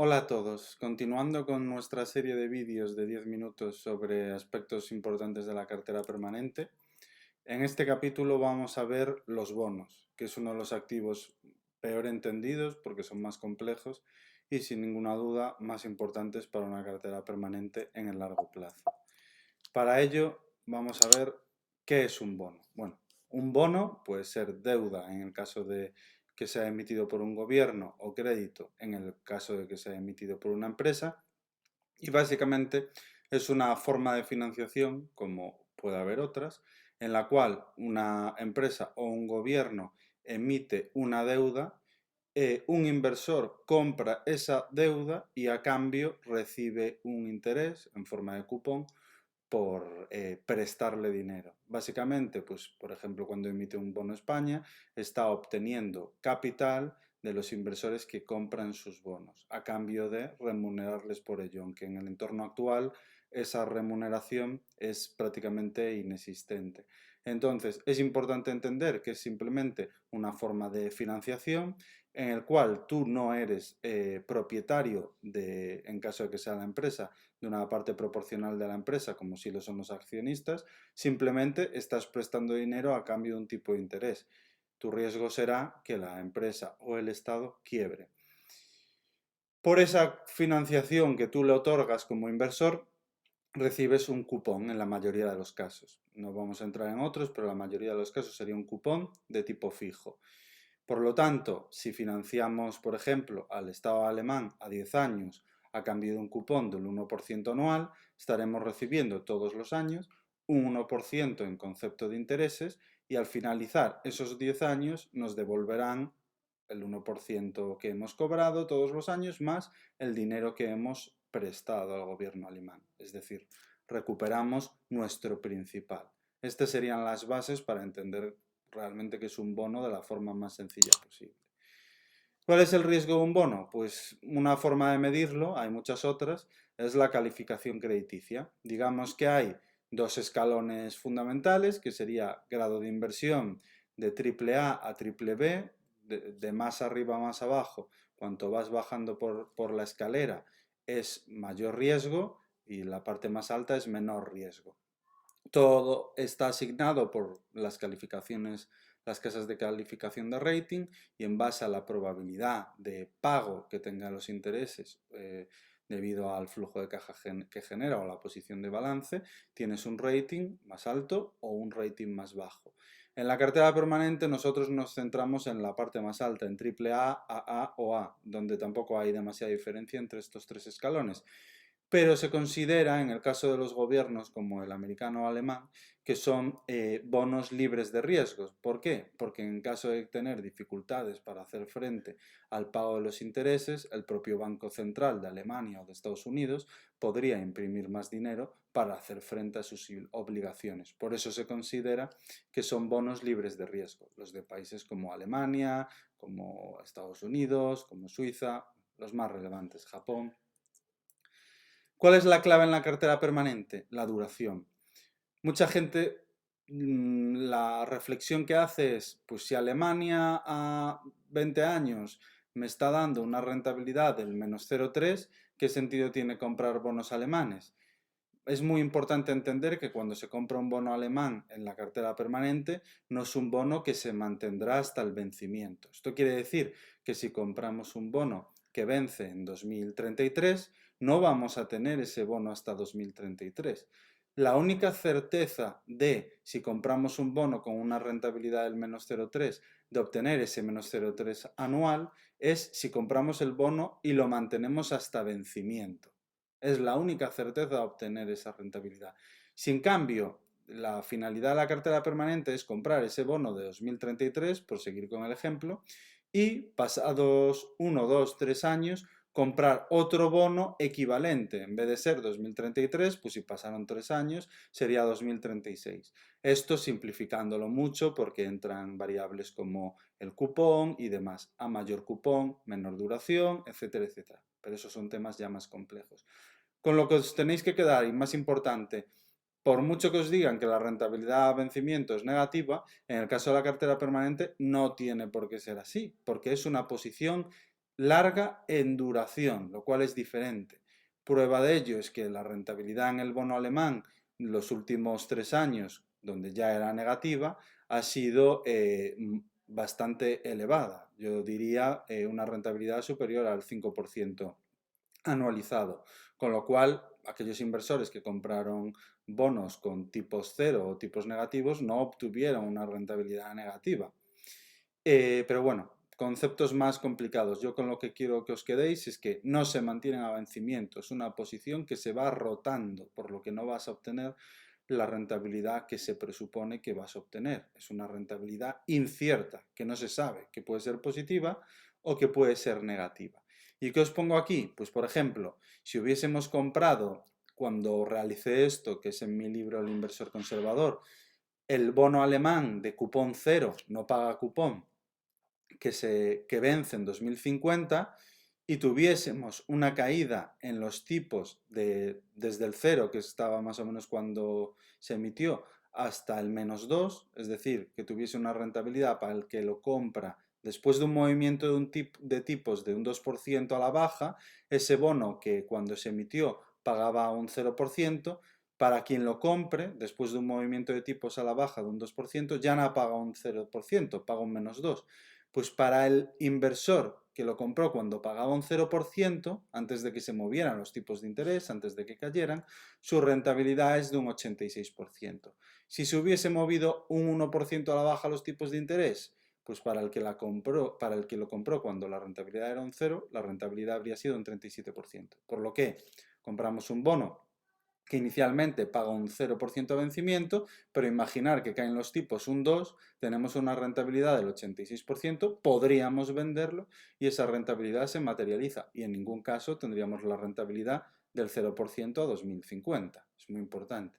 Hola a todos, continuando con nuestra serie de vídeos de 10 minutos sobre aspectos importantes de la cartera permanente, en este capítulo vamos a ver los bonos, que es uno de los activos peor entendidos porque son más complejos y sin ninguna duda más importantes para una cartera permanente en el largo plazo. Para ello vamos a ver qué es un bono. Bueno, un bono puede ser deuda en el caso de que sea emitido por un gobierno o crédito en el caso de que sea emitido por una empresa y básicamente es una forma de financiación, como puede haber otras, en la cual una empresa o un gobierno emite una deuda, un inversor compra esa deuda y a cambio recibe un interés en forma de cupón por prestarle dinero. Básicamente, pues, por ejemplo, cuando emite un bono España, está obteniendo capital de los inversores que compran sus bonos, a cambio de remunerarles por ello, aunque en el entorno actual esa remuneración es prácticamente inexistente. Entonces, es importante entender que es simplemente una forma de financiación en el cual tú no eres propietario de, en caso de que sea la empresa, de una parte proporcional de la empresa, como si lo son los accionistas, simplemente estás prestando dinero a cambio de un tipo de interés. Tu riesgo será que la empresa o el Estado quiebre. Por esa financiación que tú le otorgas como inversor, recibes un cupón en la mayoría de los casos. No vamos a entrar en otros, pero la mayoría de los casos sería un cupón de tipo fijo. Por lo tanto, si financiamos, por ejemplo, al Estado alemán a 10 años a cambio de un cupón del 1% anual, estaremos recibiendo todos los años un 1% en concepto de intereses y al finalizar esos 10 años nos devolverán el 1% que hemos cobrado todos los años más el dinero que hemos prestado al gobierno alemán. Es decir, recuperamos nuestro principal. Estas serían las bases para entender realmente qué es un bono de la forma más sencilla posible. ¿Cuál es el riesgo de un bono? Pues una forma de medirlo, hay muchas otras, es la calificación crediticia. Digamos que hay dos escalones fundamentales, que sería grado de inversión de AAA a BBB, de más arriba a más abajo. Cuanto vas bajando por la escalera es mayor riesgo y la parte más alta es menor riesgo. Todo está asignado por las calificaciones, las casas de calificación de rating y en base a la probabilidad de pago que tengan los intereses debido al flujo de caja que genera o la posición de balance, tienes un rating más alto o un rating más bajo. En la cartera permanente nosotros nos centramos en la parte más alta, en AAA, AA o A, donde tampoco hay demasiada diferencia entre estos tres escalones, pero se considera, en el caso de los gobiernos como el americano o alemán, que son bonos libres de riesgos. ¿Por qué? Porque en caso de tener dificultades para hacer frente al pago de los intereses, el propio Banco Central de Alemania o de Estados Unidos podría imprimir más dinero para hacer frente a sus obligaciones. Por eso se considera que son bonos libres de riesgo. Los de países como Alemania, como Estados Unidos, como Suiza, los más relevantes, Japón. ¿Cuál es la clave en la cartera permanente? La duración. Mucha gente, la reflexión que hace es, pues si Alemania a 20 años me está dando una rentabilidad del menos 0,3, ¿qué sentido tiene comprar bonos alemanes? Es muy importante entender que cuando se compra un bono alemán en la cartera permanente, no es un bono que se mantendrá hasta el vencimiento. Esto quiere decir que si compramos un bono que vence en 2033, no vamos a tener ese bono hasta 2033. La única certeza de, si compramos un bono con una rentabilidad del menos 0,3, de obtener ese menos 0,3 anual, es si compramos el bono y lo mantenemos hasta vencimiento. Es la única certeza de obtener esa rentabilidad. Si en cambio la finalidad de la cartera permanente es comprar ese bono de 2033, por seguir con el ejemplo, y pasados 1, 2, 3 años comprar otro bono equivalente. En vez de ser 2033, pues si pasaron 3 años, sería 2036. Esto simplificándolo mucho porque entran variables como el cupón y demás. A mayor cupón, menor duración, etcétera, etcétera. Pero esos son temas ya más complejos. Con lo que os tenéis que quedar, y más importante, por mucho que os digan que la rentabilidad a vencimiento es negativa, en el caso de la cartera permanente no tiene por qué ser así, porque es una posición larga en duración, lo cual es diferente. Prueba de ello es que la rentabilidad en el bono alemán los últimos 3 años, donde ya era negativa, ha sido bastante elevada. Yo diría una rentabilidad superior al 5% anualizado, con lo cual aquellos inversores que compraron bonos con tipos cero o tipos negativos no obtuvieron una rentabilidad negativa. Pero bueno, conceptos más complicados. Yo con lo que quiero que os quedéis es que no se mantienen a vencimiento, es una posición que se va rotando, por lo que no vas a obtener la rentabilidad que se presupone que vas a obtener. Es una rentabilidad incierta, que no se sabe, que puede ser positiva o que puede ser negativa. ¿Y qué os pongo aquí? Pues por ejemplo, si hubiésemos comprado cuando realicé esto, que es en mi libro El inversor conservador, el bono alemán de cupón cero, no paga cupón, que vence en 2050 y tuviésemos una caída en los tipos desde el cero, que estaba más o menos cuando se emitió, hasta el -2, es decir, que tuviese una rentabilidad para el que lo compra después de un movimiento de tipos de un 2% a la baja, ese bono que cuando se emitió pagaba un 0%, para quien lo compre, después de un movimiento de tipos a la baja de un 2%, ya no paga un 0%, paga un -2%. Pues para el inversor que lo compró cuando pagaba un 0%, antes de que se movieran los tipos de interés, antes de que cayeran, su rentabilidad es de un 86%. Si se hubiese movido un 1% a la baja los tipos de interés, pues para el que lo compró cuando la rentabilidad era un 0, la rentabilidad habría sido un 37%. Por lo que compramos un bono que inicialmente paga un 0% de vencimiento, pero imaginar que caen los tipos un 2, tenemos una rentabilidad del 86%, podríamos venderlo y esa rentabilidad se materializa y en ningún caso tendríamos la rentabilidad del 0% a 2050. Es muy importante.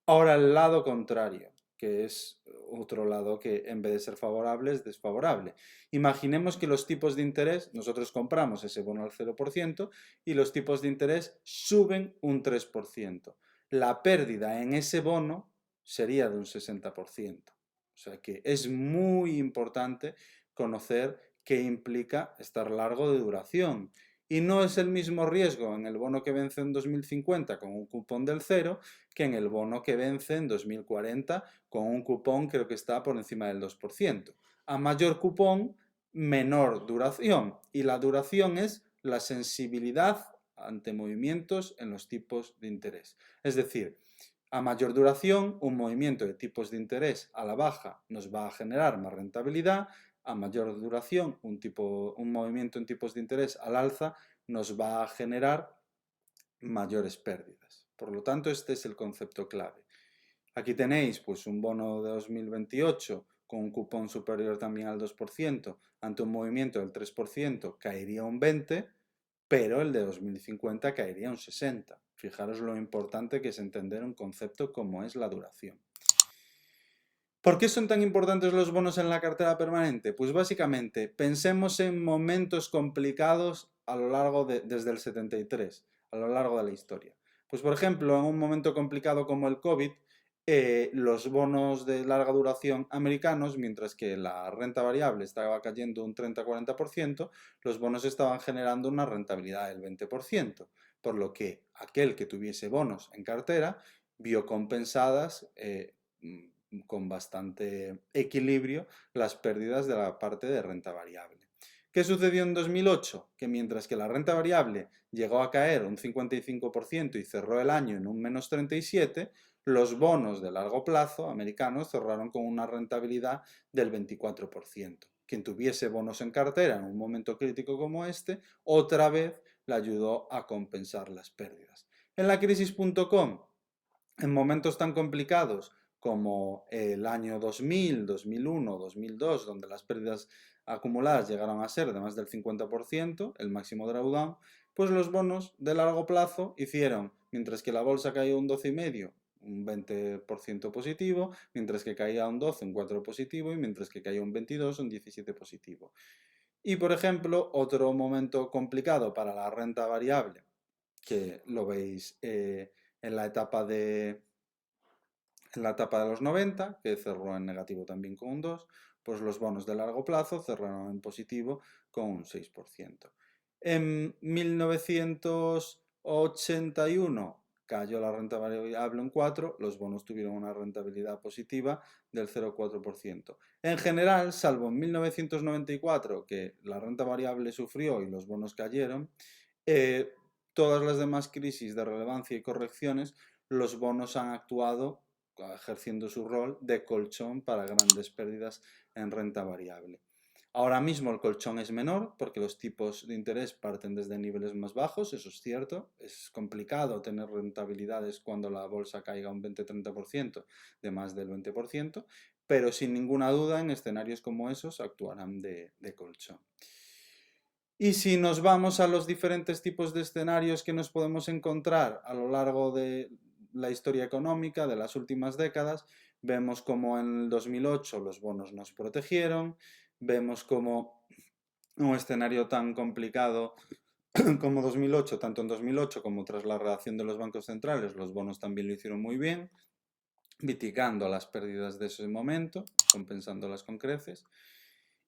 Ahora el lado contrario, que es otro lado que en vez de ser favorable es desfavorable. Imaginemos que los tipos de interés, nosotros compramos ese bono al 0% y los tipos de interés suben un 3%. La pérdida en ese bono sería de un 60%. O sea que es muy importante conocer qué implica estar largo de duración. Y no es el mismo riesgo en el bono que vence en 2050 con un cupón del 0 que en el bono que vence en 2040 con un cupón creo que está por encima del 2%. A mayor cupón, menor duración. Y la duración es la sensibilidad ante movimientos en los tipos de interés. Es decir, a mayor duración, un movimiento de tipos de interés a la baja nos va a generar más rentabilidad. A mayor duración, un movimiento en tipos de interés al alza nos va a generar mayores pérdidas. Por lo tanto, este es el concepto clave. Aquí tenéis pues, un bono de 2028 con un cupón superior también al 2%, ante un movimiento del 3% caería un 20%, pero el de 2050 caería un 60%. Fijaros lo importante que es entender un concepto como es la duración. ¿Por qué son tan importantes los bonos en la cartera permanente? Pues básicamente, pensemos en momentos complicados desde el 73, a lo largo de la historia. Pues por ejemplo, en un momento complicado como el COVID, los bonos de larga duración americanos, mientras que la renta variable estaba cayendo un 30-40%, los bonos estaban generando una rentabilidad del 20%, por lo que aquel que tuviese bonos en cartera vio compensadas con bastante equilibrio las pérdidas de la parte de renta variable. ¿Qué sucedió en 2008? Que mientras que la renta variable llegó a caer un 55% y cerró el año en un -37%, los bonos de largo plazo americanos cerraron con una rentabilidad del 24%. Quien tuviese bonos en cartera en un momento crítico como este, otra vez le ayudó a compensar las pérdidas. En la crisis.com, en momentos tan complicados como el año 2000, 2001, 2002, donde las pérdidas acumuladas llegaron a ser de más del 50%, el máximo drawdown, pues los bonos de largo plazo hicieron, mientras que la bolsa cayó un 12,5%, un 20% positivo, mientras que caía un 12, un 4 positivo, y mientras que caía un 22, un 17 positivo. Y por ejemplo, otro momento complicado para la renta variable, que lo veis en la etapa de los 90, que cerró en negativo también con un 2, Pues los bonos de largo plazo cerraron en positivo con un 6%. En 1981 cayó la renta variable un 4%, los bonos tuvieron una rentabilidad positiva del 0,4%. En general, salvo en 1994, que la renta variable sufrió y los bonos cayeron, todas las demás crisis de relevancia y correcciones, los bonos han actuado ejerciendo su rol de colchón para grandes pérdidas en renta variable. Ahora mismo el colchón es menor porque los tipos de interés parten desde niveles más bajos, eso es cierto. Es complicado tener rentabilidades cuando la bolsa caiga un 20-30% de más del 20%, pero sin ninguna duda en escenarios como esos actuarán de colchón. Y si nos vamos a los diferentes tipos de escenarios que nos podemos encontrar a lo largo de la historia económica de las últimas décadas, vemos como en el 2008 los bonos nos protegieron, vemos como un escenario tan complicado como 2008, tanto en 2008 como tras la reacción de los bancos centrales, los bonos también lo hicieron muy bien, mitigando las pérdidas de ese momento, compensándolas con creces.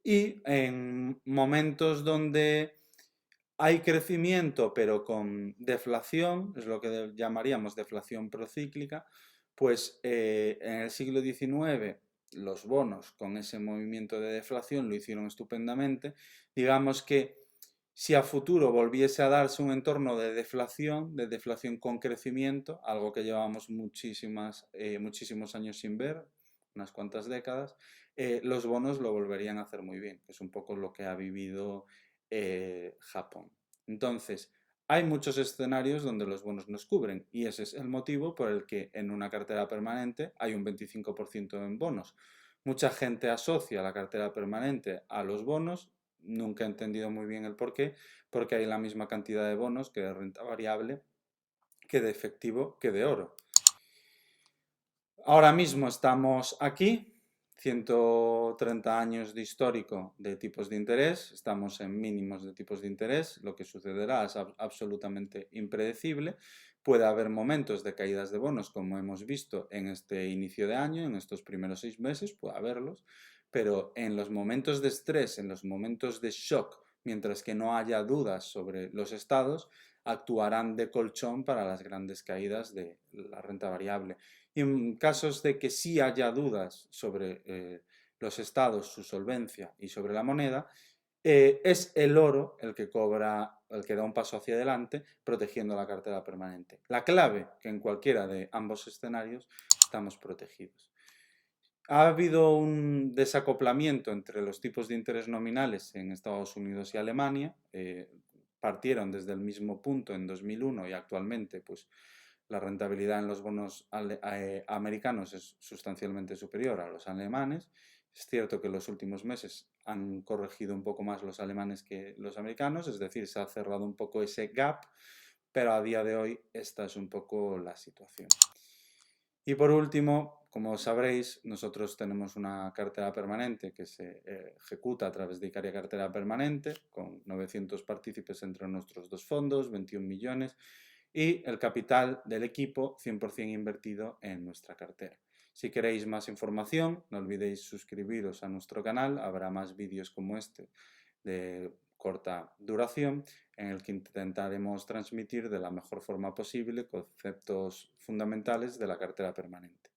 Y en momentos donde hay crecimiento pero con deflación, es lo que llamaríamos deflación procíclica, pues en el siglo XIX los bonos con ese movimiento de deflación lo hicieron estupendamente. Digamos que si a futuro volviese a darse un entorno de deflación con crecimiento, algo que llevamos muchísimos años sin ver, unas cuantas décadas, los bonos lo volverían a hacer muy bien, que es un poco lo que ha vivido Japón. Entonces, hay muchos escenarios donde los bonos nos cubren y ese es el motivo por el que en una cartera permanente hay un 25% en bonos. Mucha gente asocia la cartera permanente a los bonos, nunca he entendido muy bien el por qué, porque hay la misma cantidad de bonos que de renta variable, que de efectivo, que de oro. Ahora mismo estamos aquí, 130 años de histórico de tipos de interés, estamos en mínimos de tipos de interés, lo que sucederá es absolutamente impredecible. Puede haber momentos de caídas de bonos, como hemos visto en este inicio de año, en estos primeros 6 meses, puede haberlos, pero en los momentos de estrés, en los momentos de shock, mientras que no haya dudas sobre los estados, actuarán de colchón para las grandes caídas de la renta variable. Y en casos de que sí haya dudas sobre los estados, su solvencia y sobre la moneda, es el oro el que da un paso hacia adelante protegiendo la cartera permanente. La clave, que en cualquiera de ambos escenarios estamos protegidos. Ha habido un desacoplamiento entre los tipos de interés nominales en Estados Unidos y Alemania. Partieron desde el mismo punto en 2001 y actualmente pues la rentabilidad en los bonos americanos es sustancialmente superior a los alemanes. Es cierto que en los últimos meses han corregido un poco más los alemanes que los americanos, es decir, se ha cerrado un poco ese gap, pero a día de hoy esta es un poco la situación. Y por último, como sabréis, nosotros tenemos una cartera permanente que se ejecuta a través de Icaria Cartera Permanente, con 900 partícipes entre nuestros dos fondos, 21 millones, y el capital del equipo 100% invertido en nuestra cartera. Si queréis más información, no olvidéis suscribiros a nuestro canal, habrá más vídeos como este de corta duración en el que intentaremos transmitir de la mejor forma posible conceptos fundamentales de la cartera permanente.